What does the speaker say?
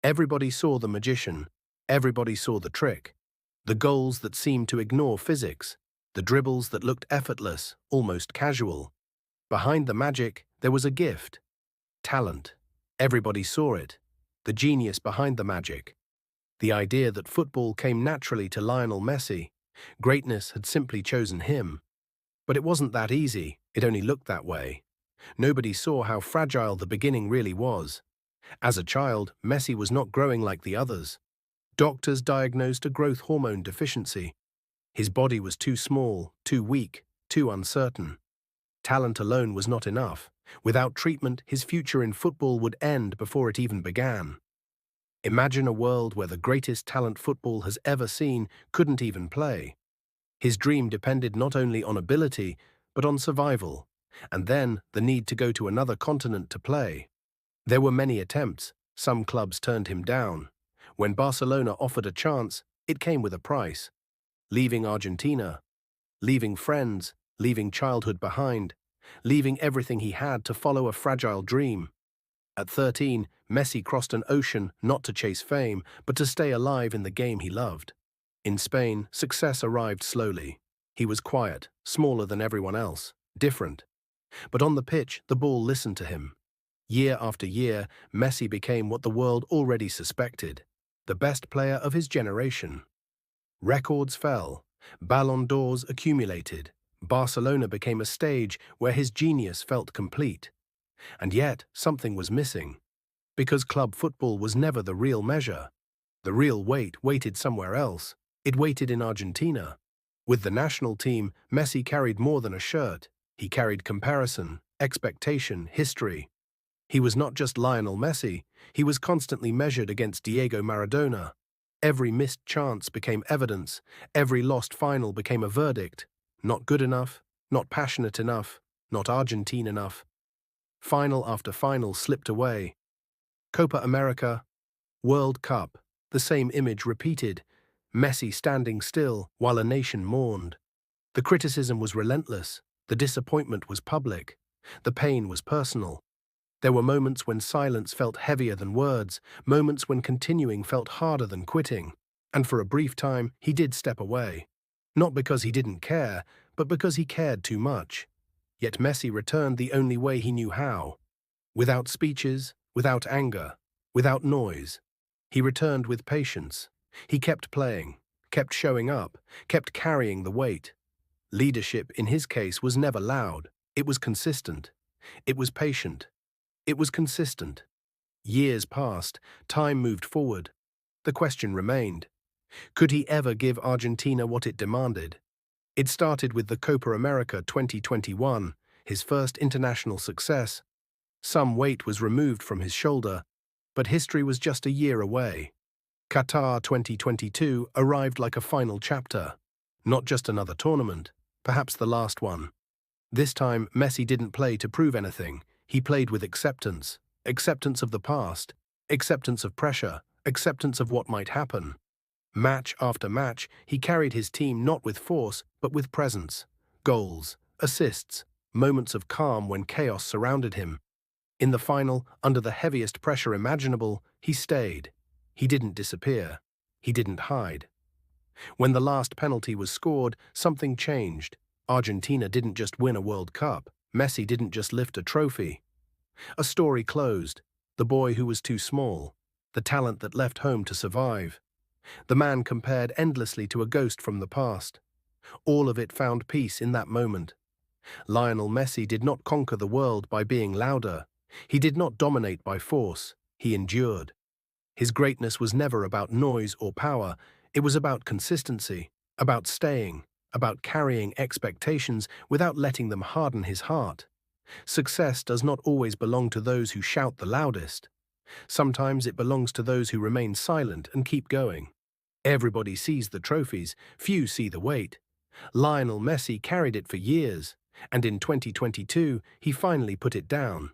Everybody saw the magician. Everybody saw the trick. The goals that seemed to ignore physics. The dribbles that looked effortless, almost casual. Behind the magic, there was a gift. Talent. Everybody saw it. The genius behind the magic. The idea that football came naturally to Lionel Messi. Greatness had simply chosen him. But it wasn't that easy, it only looked that way. Nobody saw how fragile the beginning really was. As a child, Messi was not growing like the others. Doctors diagnosed a growth hormone deficiency. His body was too small, too weak, too uncertain. Talent alone was not enough. Without treatment, his future in football would end before it even began. Imagine a world where the greatest talent football has ever seen couldn't even play. His dream depended not only on ability, but on survival, and then the need to go to another continent to play. There were many attempts. Some clubs turned him down. When Barcelona offered a chance, it came with a price. Leaving Argentina, leaving friends, leaving childhood behind, leaving everything he had to follow a fragile dream. At 13, Messi crossed an ocean not to chase fame, but to stay alive in the game he loved. In Spain, success arrived slowly. He was quiet, smaller than everyone else, different. But on the pitch, the ball listened to him. Year after year, Messi became what the world already suspected, the best player of his generation. Records fell, Ballon d'Ors accumulated, Barcelona became a stage where his genius felt complete. And yet, something was missing. Because club football was never the real measure. The real weight waited somewhere else. It waited in Argentina. With the national team, Messi carried more than a shirt. He carried comparison, expectation, history. He was not just Lionel Messi, he was constantly measured against Diego Maradona. Every missed chance became evidence, every lost final became a verdict. Not good enough, not passionate enough, not Argentine enough. Final after final slipped away. Copa America, World Cup, the same image repeated, Messi standing still while a nation mourned. The criticism was relentless, the disappointment was public, the pain was personal. There were moments when silence felt heavier than words, moments when continuing felt harder than quitting. And for a brief time, he did step away. Not because he didn't care, but because he cared too much. Yet Messi returned the only way he knew how. Without speeches, without anger, without noise. He returned with patience. He kept playing, kept showing up, kept carrying the weight. Leadership, in his case, was never loud. It was consistent. It was patient. It was consistent. Years passed. Time moved forward. The question remained. Could he ever give Argentina what it demanded? It started with the Copa America 2021, his first international success. Some weight was removed from his shoulder, but history was just a year away. Qatar 2022 arrived like a final chapter. Not just another tournament, perhaps the last one. This time, Messi didn't play to prove anything. He played with acceptance. Acceptance of the past. Acceptance of pressure. Acceptance of what might happen. Match after match, he carried his team not with force, but with presence. Goals, assists, moments of calm when chaos surrounded him. In the final, under the heaviest pressure imaginable, he stayed. He didn't disappear. He didn't hide. When the last penalty was scored, something changed. Argentina didn't just win a World Cup. Messi didn't just lift a trophy. A story closed. The boy who was too small. The talent that left home to survive. The man compared endlessly to a ghost from the past. All of it found peace in that moment. Lionel Messi did not conquer the world by being louder. He did not dominate by force. He endured. His greatness was never about noise or power. It was about consistency, about staying, about carrying expectations without letting them harden his heart. Success does not always belong to those who shout the loudest. Sometimes it belongs to those who remain silent and keep going. Everybody sees the trophies, few see the weight. Lionel Messi carried it for years, and in 2022, he finally put it down.